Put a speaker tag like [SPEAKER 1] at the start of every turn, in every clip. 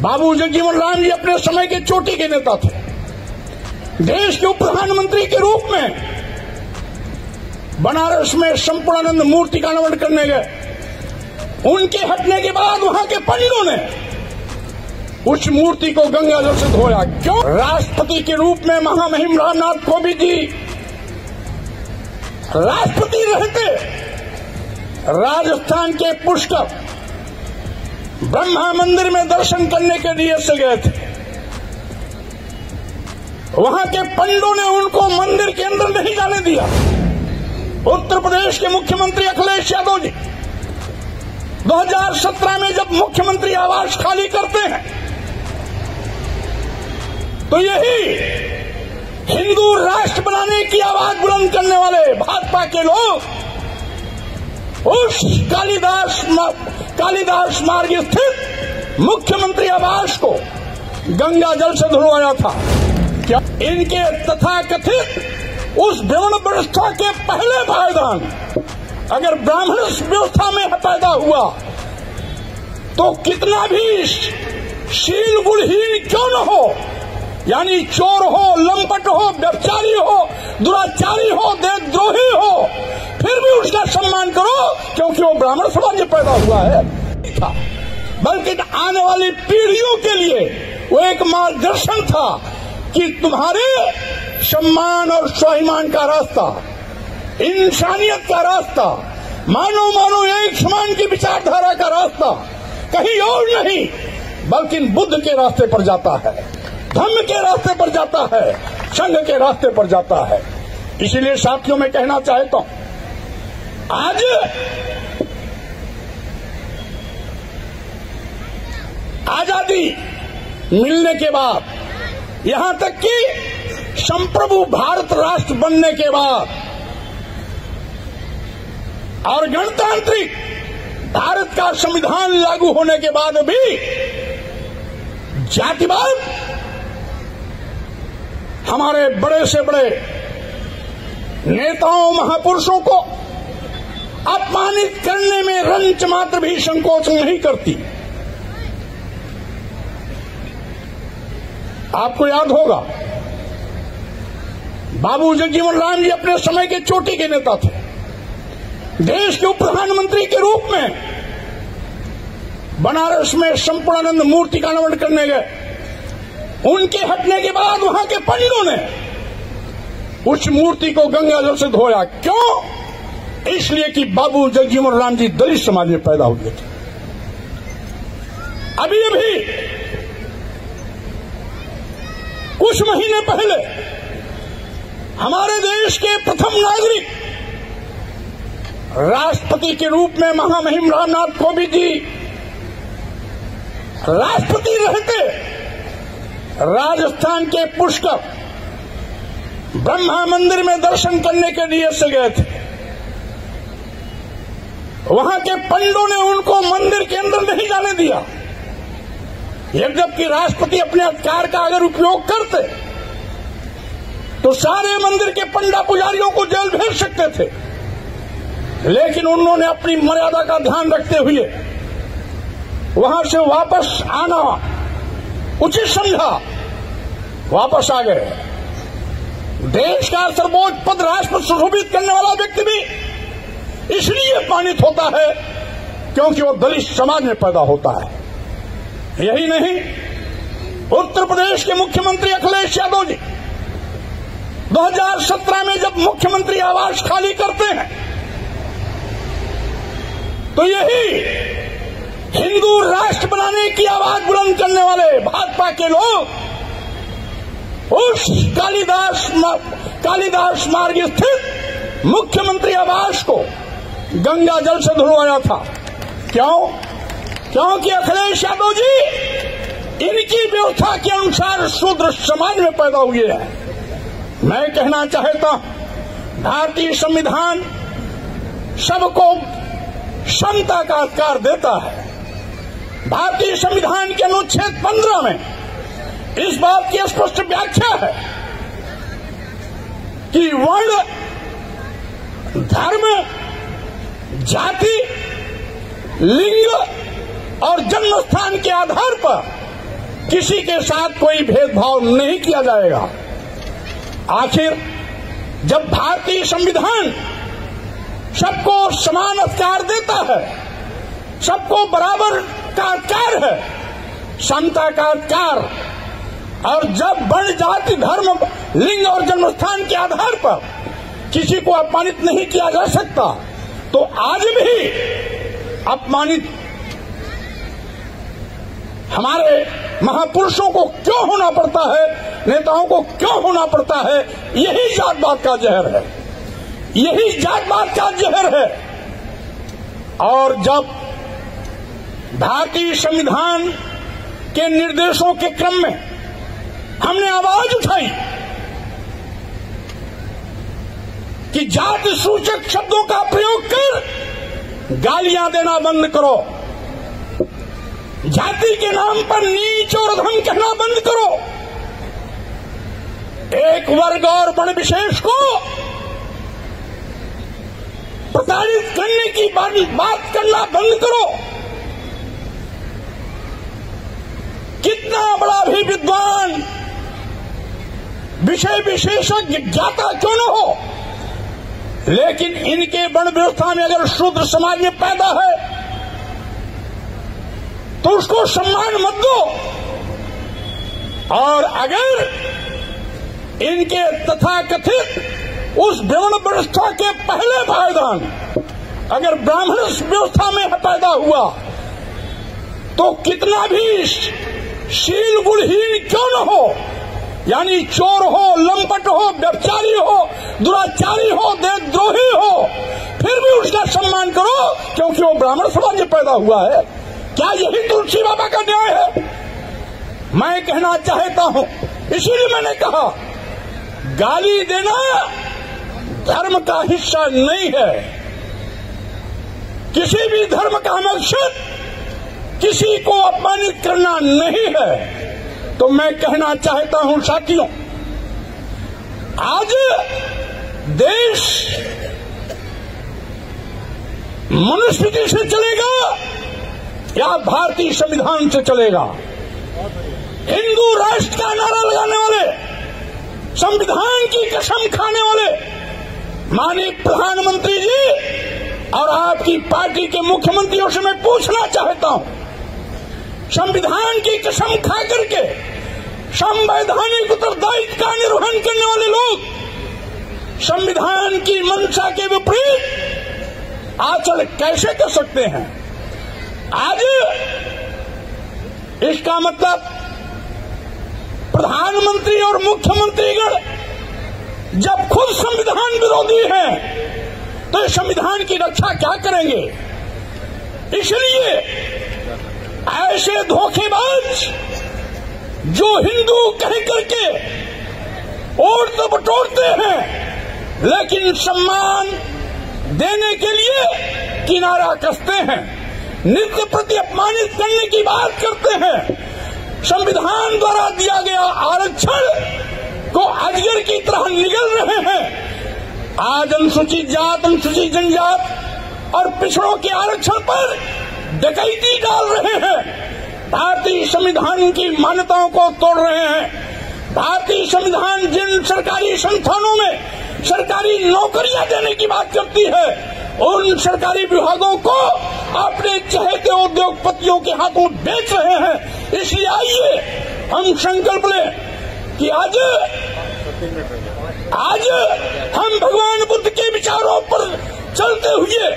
[SPEAKER 1] बाबू जगजीवन राम जी अपने समय के चोटी के नेता थे। देश के उप प्रधानमंत्री के रूप में बनारस में संपूर्णानंद मूर्ति का अनावरण करने गए। उनके हटने के बाद वहां के पंडितों ने उस मूर्ति को गंगा जल से धोया। क्यों? राष्ट्रपति के रूप में महामहिम रामनाथ कोविंद जी राष्ट्रपति रहते राजस्थान के पुष्कर ब्रह्मा मंदिर में दर्शन करने के लिए से गए थे। वहां के पंडितों ने उनको मंदिर के अंदर नहीं जाने दिया। उत्तर प्रदेश के मुख्यमंत्री अखिलेश यादव जी 2017 में जब मुख्यमंत्री आवास खाली करते हैं तो यही हिंदू राष्ट्र बनाने की आवाज बुलंद करने वाले भाजपा के लोग उस कालिदास मार्ग स्थित मुख्यमंत्री आवास को गंगा जल से धुलवाया था। क्या इनके तथाकथित उस ब्राह्मण व्यवस्था के पहले पायदान अगर ब्राह्मण व्यवस्था में पैदा हुआ तो कितना भी शील गुणहीन क्यों न हो, यानी चोर हो, लंपट हो, व्यभिचारी हो, दुराचारी हो, देशद्रोही हो, फिर भी उसका सम्मान करो क्योंकि वो ब्राह्मण समाज में पैदा हुआ है। बल्कि आने वाली पीढ़ियों के लिए वो एक मार्गदर्शन था कि तुम्हारे सम्मान और स्वाभिमान का रास्ता, इंसानियत का रास्ता, मानो एक समान की विचारधारा का रास्ता कहीं और नहीं बल्कि बुद्ध के रास्ते पर जाता है, धर्म के रास्ते पर जाता है, संघ के रास्ते पर जाता है। इसीलिए साथियों मैं कहना चाहता हूं, आज आजादी मिलने के बाद, यहां तक कि संप्रभु भारत राष्ट्र बनने के बाद और गणतांत्रिक भारत का संविधान लागू होने के बाद भी जातिवाद हमारे बड़े से बड़े नेताओं महापुरुषों को अपमानित करने में रंच मात्र भी संकोच नहीं करती। आपको याद होगा बाबू जगजीवन राम जी अपने समय के चोटी के नेता थे। देश के उप प्रधानमंत्री के रूप में बनारस में संपूर्णानंद मूर्ति का अनावरण करने गए। उनके हटने के बाद वहां के पंडितों ने उस मूर्ति को गंगा जल से धोया। क्यों? इसलिए कि बाबू जगजीवन राम जी दलित समाज में पैदा हुए थे। अभी कुछ महीने पहले हमारे देश के प्रथम नागरिक राष्ट्रपति के रूप में महामहिम रामनाथ कोविंद जी राष्ट्रपति रहते राजस्थान के पुष्कर ब्रह्मा मंदिर में दर्शन करने के लिए से गए थे। वहां के पंडितों ने उनको मंदिर के अंदर नहीं जाने दिया। जबकि राष्ट्रपति अपने अधिकार का अगर उपयोग करते तो सारे मंदिर के पंडा पुजारियों को जेल भेज सकते थे, लेकिन उन्होंने अपनी मर्यादा का ध्यान रखते हुए वहां से वापस आना उचित समझा, वापस आ गए। देश का सर्वोच्च पद राष्ट्रपति सुशोभित करने वाला व्यक्ति भी इसलिए अपमानित होता है क्योंकि वो दलित समाज में पैदा होता है। यही नहीं, उत्तर प्रदेश के मुख्यमंत्री अखिलेश यादव जी 2017 में जब मुख्यमंत्री आवास खाली करते हैं तो यही हिंदू राष्ट्र बनाने की आवाज बुलंद करने वाले भाजपा के लोग उस कालिदास मार्ग स्थित मुख्यमंत्री आवास को गंगा जल से धुलवाया था। क्यों? क्योंकि अखिलेश यादव जी इनकी व्यवस्था के अनुसार शूद्र समाज में पैदा हुए हैं। मैं कहना चाहता हूं, भारतीय संविधान सबको समता का अधिकार देता है। भारतीय संविधान के अनुच्छेद 15 में इस बात की स्पष्ट व्याख्या है कि वर्ण, धर्म, जाति, लिंग और जन्म स्थान के आधार पर किसी के साथ कोई भेदभाव नहीं किया जाएगा। आखिर जब भारतीय संविधान सबको समान अधिकार देता है, सबको बराबर का अधिकार है, समता का अधिकार, और जब वर्ण जाति धर्म लिंग और जन्मस्थान के आधार पर किसी को अपमानित नहीं किया जा सकता, तो आज भी अपमानित हमारे महापुरुषों को क्यों होना पड़ता है, नेताओं को क्यों होना पड़ता है? यही जातपात का जहर है, यही जातपात का जहर है। और जब भारतीय संविधान के निर्देशों के क्रम में हमने आवाज उठाई कि जाति सूचक शब्दों का प्रयोग कर गालियां देना बंद करो, जाति के नाम पर नीच और अधम कहना बंद करो, एक वर्ग और वर्ण विशेष को प्रताड़ित करने की बात करना बंद करो। कितना बड़ा भी विद्वान, विषय विशेषज्ञ, ज्ञाता क्यों न हो, लेकिन इनके वर्ण व्यवस्था में अगर शूद्र समाज में पैदा है तो उसको सम्मान मत दो, और अगर इनके तथाकथित उस ब्राह्मण व्यवस्था के पहले पायदान अगर ब्राह्मण व्यवस्था में पैदा हुआ तो कितना भी शील गुणहीन क्यों न हो, यानी चोर हो, लंपट हो, व्यभिचारी हो, दुराचारी हो, देशद्रोही हो, फिर भी उसका सम्मान करो क्योंकि वो ब्राह्मण समाज में पैदा हुआ है। क्या यही तुलसी बाबा का न्याय है? मैं कहना चाहता हूं, इसीलिए मैंने कहा गाली देना धर्म का हिस्सा नहीं है। किसी भी धर्म का मकसद किसी को अपमानित करना नहीं है। तो मैं कहना चाहता हूं साथियों, आज देश मनुस्मृति से चलेगा या भारतीय संविधान से चलेगा? हिंदू राष्ट्र का नारा लगाने वाले, संविधान की कसम खाने वाले माननीय प्रधानमंत्री जी और आपकी पार्टी के मुख्यमंत्रियों से मैं पूछना चाहता हूं, संविधान की कसम खा करके संवैधानिक उत्तरदायित्व का निर्वहन करने वाले लोग संविधान की मंशा के विपरीत आचरण कैसे कर सकते हैं? आज इसका मतलब प्रधानमंत्री और मुख्यमंत्रीगण जब खुद संविधान विरोधी हैं तो इस संविधान की रक्षा क्या करेंगे? इसलिए ऐसे धोखेबाज जो हिंदू कह करके वोट तो बटोरते हैं लेकिन सम्मान देने के लिए किनारा कसते हैं, नित्य प्रति अपमानित करने की बात करते हैं, संविधान द्वारा दिया गया आरक्षण को अजगर की तरह निगल रहे हैं। आज अनुसूचित जात, अनुसूचित जनजात और पिछड़ों के आरक्षण पर डकैती डाल रहे हैं, भारतीय संविधान की मान्यताओं को तोड़ रहे हैं। भारतीय संविधान जिन सरकारी संस्थानों में सरकारी नौकरियां देने की बात करती है उन सरकारी विभागों को अपने चहेते उद्योगपतियों के हाथों बेच रहे हैं। इसलिए आइए हम संकल्प लें कि आज हम भगवान बुद्ध के विचारों पर चलते हुए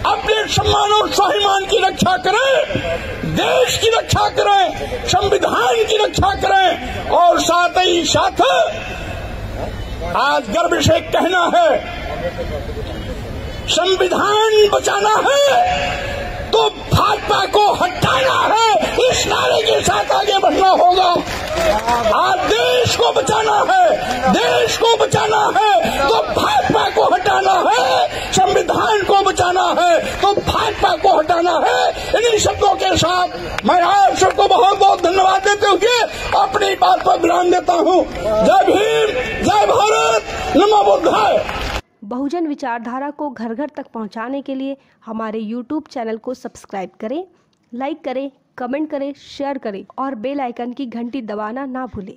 [SPEAKER 1] अपने सम्मान और स्वाभिमान की रक्षा करें, देश की रक्षा करें, संविधान की रक्षा करें और साथ ही साथ आज गर्व से कहना है, संविधान बचाना है तो भाजपा को हटाना है, इस नारे के साथ आगे बढ़ना होगा। आज देश को बचाना है, देश को बचाना है तो भाजपा को हटाना है, संविधान को बचाना है तो भाजपा को हटाना है। इन्हीं शब्दों के साथ मैं आप सबको बहुत बहुत धन्यवाद देते हुए अपनी बात पर विराम देता हूँ। जय भीम, जय भारत, नमो बुद्धाय।
[SPEAKER 2] बहुजन विचारधारा को घर घर तक पहुंचाने के लिए हमारे YouTube चैनल को सब्सक्राइब करें, लाइक करें, कमेंट करें, शेयर करें और बेल आइकन की घंटी दबाना ना भूलें।